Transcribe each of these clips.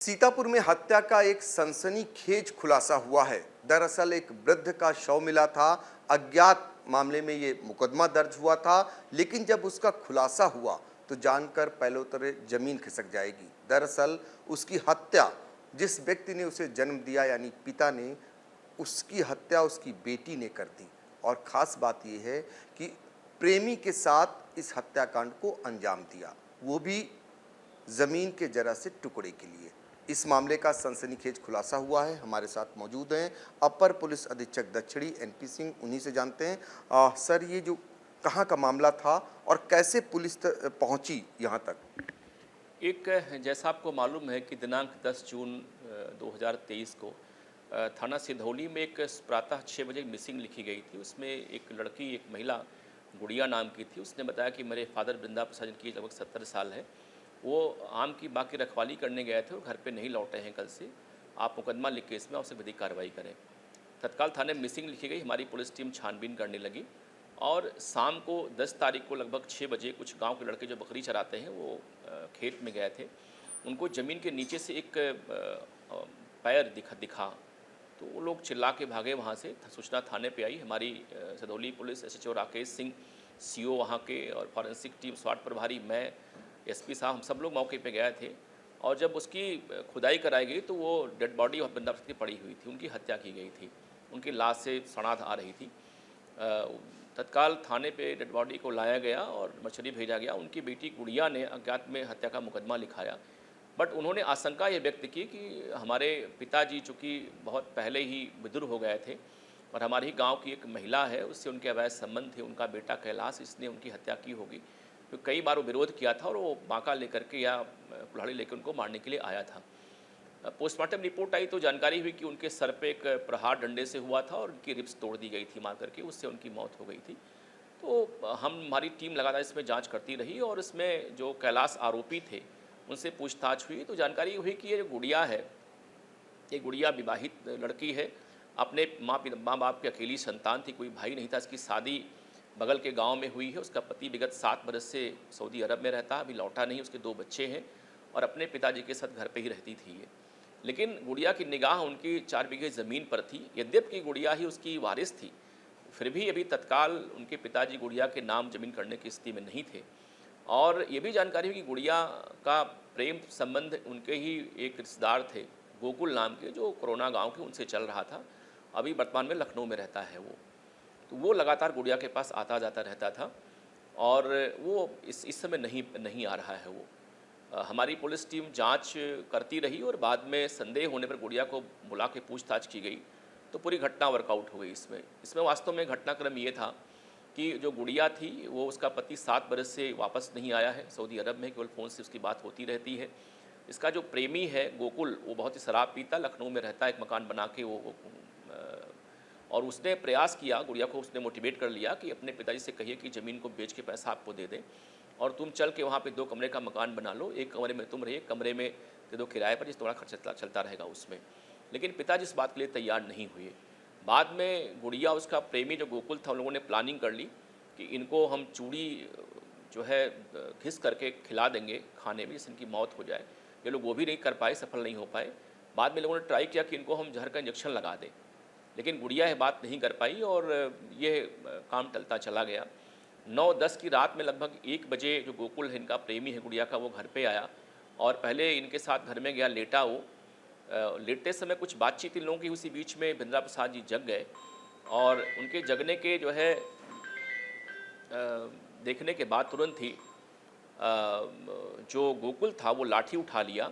सीतापुर में हत्या का एक सनसनीखेज खुलासा हुआ है। दरअसल एक वृद्ध का शव मिला था। अज्ञात मामले में ये मुकदमा दर्ज हुआ था, लेकिन जब उसका खुलासा हुआ तो जानकर पहले उतरे जमीन खिसक जाएगी। दरअसल उसकी हत्या जिस व्यक्ति ने उसे जन्म दिया यानी पिता ने, उसकी हत्या उसकी बेटी ने कर दी। और खास बात यह है कि प्रेमी के साथ इस हत्याकांड को अंजाम दिया, वो भी जमीन के जरा से टुकड़े के लिए। इस मामले का सनसनीखेज खुलासा हुआ है। हमारे साथ मौजूद हैं अपर पुलिस अधीक्षक दक्षिणी एनपी सिंह, उन्हीं से जानते हैं। सर, ये जो कहाँ का मामला था और कैसे पुलिस पहुंची यहाँ तक? एक जैसा आपको मालूम है कि दिनांक 10 जून 2023 को थाना सिधौली में एक प्रातः 6 बजे मिसिंग लिखी गई थी। उसमें एक लड़की, एक महिला गुड़िया नाम की थी। उसने बताया कि मेरे फादर वृंदा प्रसाद, जिनकी लगभग 70 साल है, वो आम की बाग की रखवाली करने गए थे और घर पे नहीं लौटे हैं कल से। आप मुकदमा लिख के इसमें उससे विधिक कार्रवाई करें। तत्काल थाने में मिसिंग लिखी गई। हमारी पुलिस टीम छानबीन करने लगी और शाम को 10 तारीख को लगभग 6 बजे कुछ गांव के लड़के जो बकरी चराते हैं वो खेत में गए थे। उनको ज़मीन के नीचे से एक पैर दिखा तो वो लोग चिल्ला के भागे वहाँ से। सूचना थाने पे आई। हमारी Sadauli police SHO Rakesh Singh, CO वहाँ के, और फॉरेंसिक टीम, स्वाट प्रभारी, मैं, एसपी साहब, हम सब लोग मौके पे गए थे। और जब उसकी खुदाई कराई गई तो वो डेड बॉडी और बंदा की पड़ी हुई थी। उनकी हत्या की गई थी। उनकी लाश से सड़ात आ रही थी। तत्काल थाने पे डेड बॉडी को लाया गया और मछली भेजा गया। उनकी बेटी गुड़िया ने अज्ञात में हत्या का मुकदमा लिखाया, बट उन्होंने आशंका ये व्यक्त की कि हमारे पिताजी चूँकि बहुत पहले ही विधुर हो गए थे और हमारे ही गांव की एक महिला है, उससे उनके अवैध संबंध थे, उनका बेटा कैलाश, इसने उनकी हत्या की होगी। तो कई बार वो विरोध किया था और वो बांका लेकर के या कुल्हाड़ी लेकर उनको मारने के लिए आया था। पोस्टमार्टम रिपोर्ट आई तो जानकारी हुई कि उनके सर पे एक प्रहार डंडे से हुआ था और उनकी रिब्स तोड़ दी गई थी मार करके, उससे उनकी मौत हो गई थी। तो हमारी टीम लगातार इसमें जांच करती रही और इसमें जो कैलाश आरोपी थे उनसे पूछताछ हुई तो जानकारी हुई कि ये जो गुड़िया है, ये गुड़िया विवाहित लड़की है। अपने माँ बाप की अकेली संतान थी, कोई भाई नहीं था। इसकी शादी बगल के गांव में हुई है। उसका पति विगत 7 बरस से सऊदी अरब में रहता, अभी लौटा नहीं। उसके 2 बच्चे हैं और अपने पिताजी के साथ घर पे ही रहती थी ये। लेकिन गुड़िया की निगाह उनकी 4 बीघे ज़मीन पर थी। यद्यपि गुड़िया ही उसकी वारिस थी, फिर भी अभी तत्काल उनके पिताजी गुड़िया के नाम ज़मीन करने की स्थिति में नहीं थे। और ये भी जानकारी हुई कि गुड़िया का प्रेम संबंध उनके ही एक रिश्तेदार थे, गोकुल नाम के, जो कोरोना गाँव के, उनसे चल रहा था। अभी वर्तमान में लखनऊ में रहता है वो। तो वो लगातार गुड़िया के पास आता जाता रहता था और वो इस समय नहीं आ रहा है वो। हमारी पुलिस टीम जांच करती रही और बाद में संदेह होने पर गुड़िया को बुला के पूछताछ की गई तो पूरी घटना वर्कआउट हो गई। इसमें वास्तव में घटनाक्रम ये था कि जो गुड़िया थी वो, उसका पति 7 बरस से वापस नहीं आया है सऊदी अरब में, केवल फ़ोन से उसकी बात होती रहती है। इसका जो प्रेमी है गोकुल, वो बहुत ही शराब पीता, लखनऊ में रहता है, एक मकान बना के वो और उसने प्रयास किया, गुड़िया को उसने मोटिवेट कर लिया कि अपने पिताजी से कहिए कि ज़मीन को बेच के पैसा आपको दे दें और तुम चल के वहाँ पे 2 कमरे का मकान बना लो, एक कमरे में तुम रहिए, एक कमरे में दे दो किराए पर, जिस थोड़ा खर्चा चलता रहेगा उसमें। लेकिन पिताजी इस बात के लिए तैयार नहीं हुए। बाद में गुड़िया, उसका प्रेमी जो गोकुल था, उन लोगों ने प्लानिंग कर ली कि इनको हम चूड़ी जो है घिस करके खिला देंगे खाने में, जिससे इनकी मौत हो जाए। ये लोग वो भी नहीं कर पाए, सफल नहीं हो पाए। बाद में लोगों ने ट्राई किया कि इनको हम जहर का इंजेक्शन लगा दें, लेकिन गुड़िया ये बात नहीं कर पाई और ये काम टलता चला गया। 9-10 की रात में लगभग 1 बजे जो गोकुल है, इनका प्रेमी है गुड़िया का, वो घर पे आया और पहले इनके साथ घर में गया, लेटा वो। लेटते समय कुछ बातचीत इन लोगों की, उसी बीच में वृंदा प्रसाद जी जग गए और उनके जगने के जो है देखने के बाद तुरंत ही जो गोकुल था वो लाठी उठा लिया,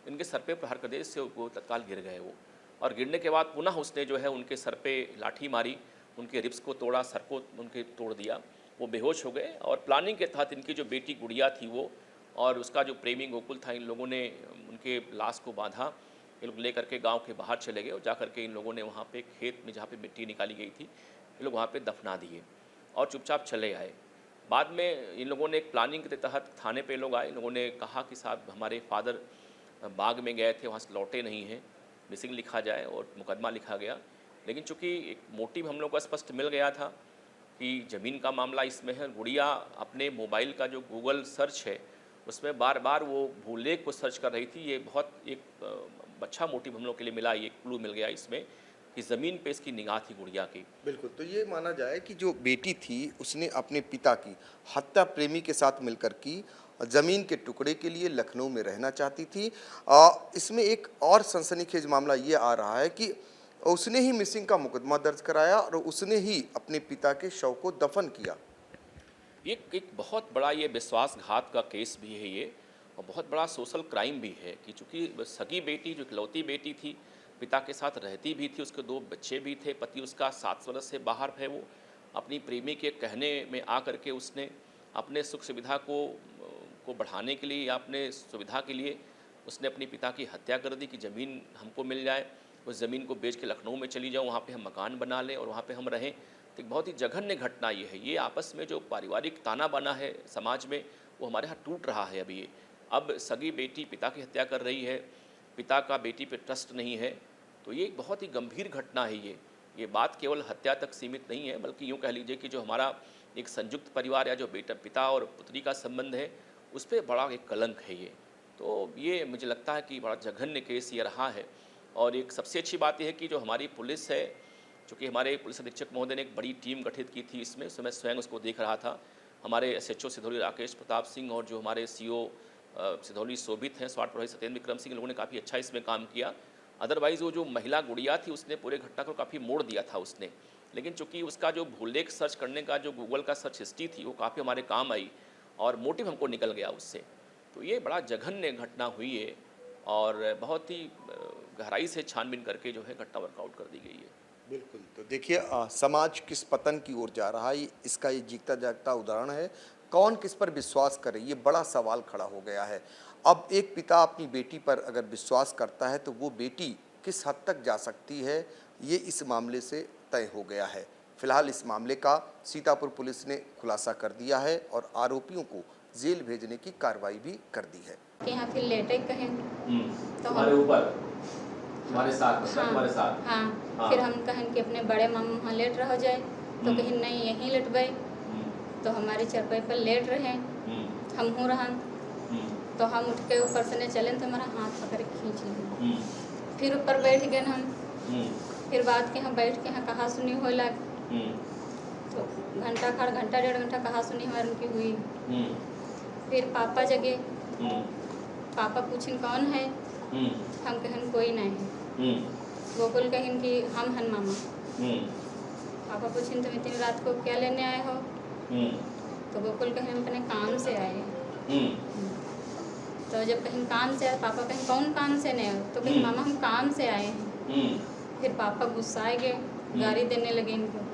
इनके सर पे प्रहार कर दिया, इससे वो तत्काल गिर गए वो। और गिरने के बाद पुनः उसने जो है उनके सर पे लाठी मारी, उनके रिब्स को तोड़ा, सर को उनके तोड़ दिया, वो बेहोश हो गए। और प्लानिंग के तहत इनकी जो बेटी गुड़िया थी वो और उसका जो प्रेमी गोकुल था, इन लोगों ने उनके लाश को बांधा, ये लोग ले करके गाँव के बाहर चले गए और जा करके इन लोगों ने वहाँ पे खेत में जहाँ पे मिट्टी निकाली गई थी, ये लोग वहाँ पे दफना दिए और चुपचाप चले आए। बाद में इन लोगों ने एक प्लानिंग के तहत थाने पे लोग आए। इन लोगों ने कहा कि साहब, हमारे फादर बाग में गए थे, वहाँ से लौटे नहीं हैं, मिसिंग लिखा जाए और मुकदमा लिखा गया। लेकिन चूंकि एक मोटिव हम लोग को स्पष्ट मिल गया था कि ज़मीन का मामला इसमें है, गुड़िया अपने मोबाइल का जो गूगल सर्च है उसमें बार बार वो भूलेख को सर्च कर रही थी। ये बहुत एक अच्छा मोटिव हम लोग के लिए मिला, ये क्लू मिल गया इसमें कि ज़मीन पे इसकी निगाह थी गुड़िया की। बिल्कुल, तो ये माना जाए कि जो बेटी थी उसने अपने पिता की हत्या प्रेमी के साथ मिलकर की, ज़मीन के टुकड़े के लिए लखनऊ में रहना चाहती थी। इसमें एक और सनसनीखेज मामला ये आ रहा है कि उसने ही मिसिंग का मुकदमा दर्ज कराया और उसने ही अपने पिता के शव को दफन किया। एक बहुत बड़ा ये विश्वासघात का केस भी है ये, और बहुत बड़ा सोशल क्राइम भी है कि चूँकि सगी बेटी जो इकलौती बेटी थी, पिता के साथ रहती भी थी, उसके 2 बच्चे भी थे, पति उसका 7 वर्ष से बाहर है, वो अपनी प्रेमी के कहने में आ करके उसने अपने सुख सुविधा को बढ़ाने के लिए या अपने सुविधा के लिए उसने अपने पिता की हत्या कर दी कि ज़मीन हमको मिल जाए, उस ज़मीन को बेच के लखनऊ में चली जाऊँ, वहाँ पे हम मकान बना लें और वहाँ पे हम रहें। तो एक बहुत ही जघन्य घटना ये है। ये आपस में जो पारिवारिक ताना बाना है समाज में, वो हमारे यहाँ टूट रहा है अभी ये। अब सगी बेटी पिता की हत्या कर रही है, पिता का बेटी पे ट्रस्ट नहीं है, तो ये एक बहुत ही गंभीर घटना है ये बात केवल हत्या तक सीमित नहीं है, बल्कि यूँ कह लीजिए कि जो हमारा एक संयुक्त परिवार या जो पिता और पुत्री का संबंध है, उस पर बड़ा एक कलंक है ये। तो ये मुझे लगता है कि बड़ा जघन्य केस ये रहा है। और एक सबसे अच्छी बात यह है कि जो हमारी पुलिस है, चूँकि हमारे पुलिस अधीक्षक महोदय ने एक बड़ी टीम गठित की थी इसमें, मैं स्वयं उसको देख रहा था। हमारे SHO सिधौली राकेश प्रताप सिंह और जो हमारे CO सिधौली शोभित हैं, स्वास्थ्य प्रभारी सत्येंद्र विक्रम सिंह, लोगों ने काफ़ी अच्छा इसमें काम किया। अदरवाइज़ वो जो महिला गुड़िया थी उसने पूरे घटना को काफ़ी मोड़ दिया था उसने, लेकिन चूँकि उसका जो भूलेख सर्च करने का जो गूगल का सर्च हिस्ट्री थी वो काफ़ी हमारे काम आई और मोटिव हमको निकल गया उससे। तो ये बड़ा जघन्य घटना हुई है और बहुत ही गहराई से छानबीन करके जो है घटना वर्कआउट कर दी गई है। बिल्कुल, तो देखिए समाज किस पतन की ओर जा रहा है, इसका ये जीता जागता उदाहरण है। कौन किस पर विश्वास करे, ये बड़ा सवाल खड़ा हो गया है। अब एक पिता अपनी बेटी पर अगर विश्वास करता है तो वो बेटी किस हद तक जा सकती है, ये इस मामले से तय हो गया है। फिलहाल इस मामले का सीतापुर पुलिस ने खुलासा कर दिया है और आरोपियों को जेल भेजने की कार्रवाई भी कर दी है। यहाँ फिर लेटे कहें तो तुम्हारे ऊपर, तुम्हारे साथ, हाँ, तुम्हारे साथ। हाँ। फिर हम कहें कि अपने बड़े मामा वहाँ लेट रह जाए, तो कहीं नहीं यहीं लेटबे, तो हमारे चरपाई पर लेट रहे, हम हूँ रहन, तो हम उठ के ऊपर से नहीं चले तो हमारा हाथ पकड़ के खींच लिए, फिर ऊपर बैठ गए हम, फिर बात के यहाँ बैठ के यहाँ कहा सुनी हो लग, तो घंटा 1.5 घंटा कहा सुनी हमारी उनकी हुई। फिर पापा जगे, पापा पूछन कौन है, हम कहन कोई नहीं है, गोकुल कहन कि हम हन मामा। पापा पूछन तुम इतनी रात को क्या लेने आए हो, तो गोकुल कहन हम अपने काम से आए। तो जब कहीं काम से आए, पापा कहीं कौन काम से नहीं हो, तो कहीं मामा हम काम से आए हैं। फिर पापा गुस्साए गए, गाली देने लगे इनको।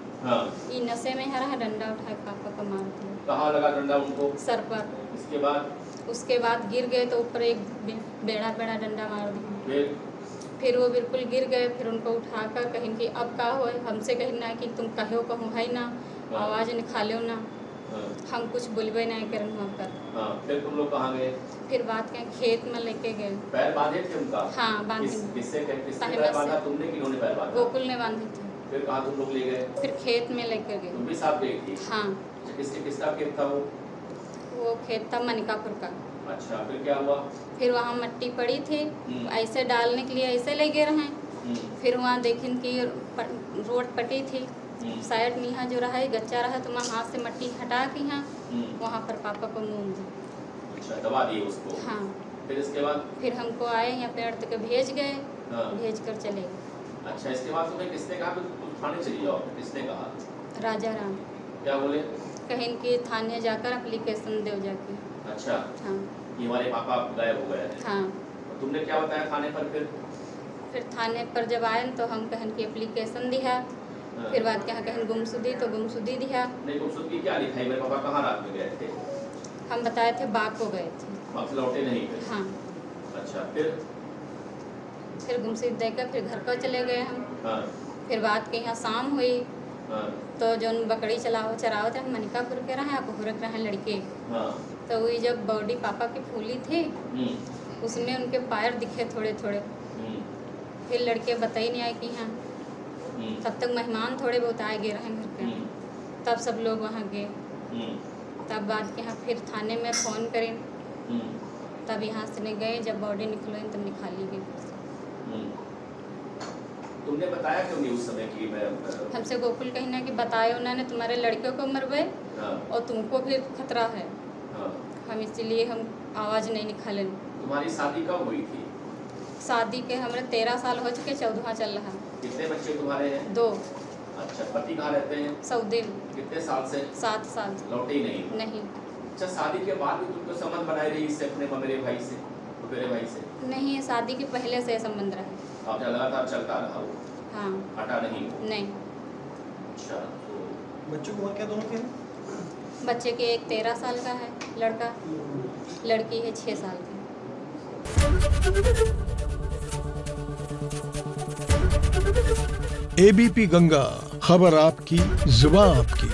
ये नशे में हरा डंडा उठा के पापा को मार दिया। कहाँ लगा डंडा उनको? सर पर। उसके बाद गिर गए तो ऊपर एक बेड़ा डंडा मार दिया। फिर वो बिल्कुल गिर गए, फिर उनको उठाकर कहीं कि अब का हो, हमसे कहीं ना कि तुम कहो कहूँ है ना, आवाज़ निकालो ना, हम कुछ बोलबे नहीं करें वहाँ पर। फिर तुम लोग कहाँ गए? फिर बात के खेत में लेके गए। पैर बांधे थे उनका? हाँ, बांधे। किससे पैर बांधा? तुमने कि उन्होंने पैर बांधा? गोकुल ने बांधे थे। फिर कहाँ तुम लोग ले गए? फिर खेत में लेकर गए। तुम भी साथ गई थी? हाँ। किसका खेत था वो खेत था मनिकापुर का। अच्छा, फिर क्या हुआ? फिर वहाँ मिट्टी पड़ी थी, ऐसे डालने के लिए ऐसे ले गए रहे। फिर वहाँ देखें कि रोड पटी थी, साइड में यहाँ जो रहा है गच्चा रहा, तो वहाँ हाथ से मिट्टी हटा के यहाँ वहाँ पर पापा को मूंग दी। अच्छा, दबा दिए उसको? हाँ। फिर इसके बाद? फिर हमको आए यहाँ पेड़ तक भेज गए। हाँ। भेज कर चले गए। अच्छा, इसके बाद तुम्हें किसने कहा तुम थाने चली जाओ? किसने कहा? राजा राम। क्या बोले? कहीं कि थाने जाकर एप्लीकेशन दो जाके। अच्छा। हाँ। कि हमारे पापा गायब हो गए हैं। हाँ। और तुमने क्या बताया थाने पर फिर थाने पर जब आए तो हम कहन की एप्लीकेशन दिया। फिर बात क्या कहन गुमशुदी, तो गुमशुदी दिया। नहीं, गुमशुदी क्या लिखा है? मेरे पापा कहाँ रात में गए थे? हम बताए थे बाग को गए थे। वापस लौटे नहीं फिर? हाँ। अच्छा, फिर गुमशुदी देकर फिर घर पर चले गए हम। हाँ। फिर बात के यहाँ शाम हुई। हाँ। तो जो बकरी चराओ थे, हम मनिकापुर के रहे, अपोहरक रहे लड़के। हाँ। तो वही जब बॉडी पापा की फूली थी, उसमें उनके पैर दिखे थोड़े थोड़े। फिर लड़के बताई नहीं आए कि यहाँ, तब तक मेहमान थोड़े बहुत आए गए रहे घर के, तब सब लोग वहाँ गए। तब बाद के यहाँ फिर थाने में फ़ोन करें तब यहाँ से नहीं गए, जब बॉडी निकलवाई तब निकाली गई। तुमने बताया क्यों नहीं उस समय कि मैं हमसे गोकुल कहना कि बताया उन्होंने तुम्हारे लड़के को मरवाए और तुमको भी खतरा है, हम इसीलिए हम आवाज़ नहीं निकाले। तुम्हारी शादी कब हुई थी? शादी के हमारे 13 साल हो चुके, 14वां चल रहा। कितने बच्चे तुम्हारे हैं? 2। अच्छा, पति कहाँ रहते हैं? सऊदी में। कितने साल से? 7 साल। लौटे ही नहीं? नहीं। अच्छा, शादी के बाद भी तुम तो संबंध बनाए रही इससे अपने मेरे भाई से, मेरे भाई से? नहीं, शादी के पहले से संबंध रहा। आपने लगातार चलता रहा वो? हाँ। हटा नहीं? नहीं। अच्छा, तो बच्चों को क्या दोनों के? बच्चे के एक 13 साल का है लड़का, लड़की है 6 साल की। एबीपी गंगा, खबर आपकी, जुबान आपकी।